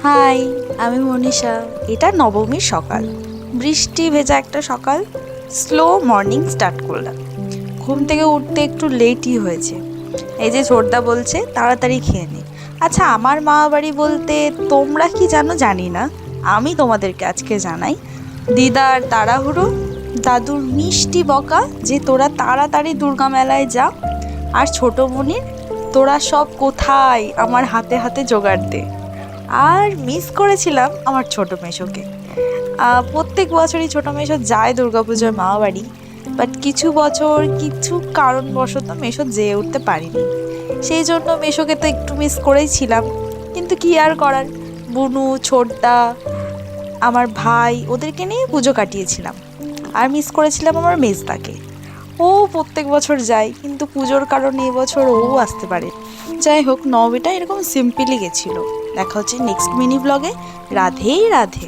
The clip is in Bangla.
হাই, আমি মনীষা। এটা নবমীর সকাল, বৃষ্টি ভেজা একটা সকাল। স্লো মর্নিং স্টার্ট করলাম। ঘুম থেকে উঠতে একটু লেটই হয়েছে। এই যে ছোটদা বলছে তাড়াতাড়ি খেয়ে নে। আচ্ছা, আমার মা বাড়ি বলতে তোমরা কি জানো জানি না, আমি তোমাদেরকে আজকে জানাই। দিদার তাড়াহুড়ো, দাদুর মিষ্টি বকা যে তোরা তাড়াতাড়ি দুর্গা মেলায় যা, আর ছোট বোনের তোরা সব কোথায় আমার হাতে হাতে জোগাড় দে। আর মিস করেছিলাম আমার ছোট মেসোকে। প্রত্যেক বছরই ছোট মেসো যায় দুর্গাপুজোর মামা বাড়ি, বাট কিছু বছর কিছু কারণবশত মেসো যেয়ে উঠতে পারিনি। সেই জন্য মেসোকে তো একটু মিস করেই ছিলাম, কিন্তু কি আর করার। বুনু, ছোটদা, আমার ভাই ওদেরকে নিয়ে পুজো কাটিয়েছিলাম। আর মিস করেছিলাম আমার মেজদাকে। ও প্রত্যেক বছর যায়, কিন্তু পুজোর কারণে এবছর ও আসতে পারে। যাই হোক, নবমীটা এরকম সিম্পলি গেছিলো। দেখা হচ্ছে নেক্সট মিনি ব্লগে। রাধেই রাধে।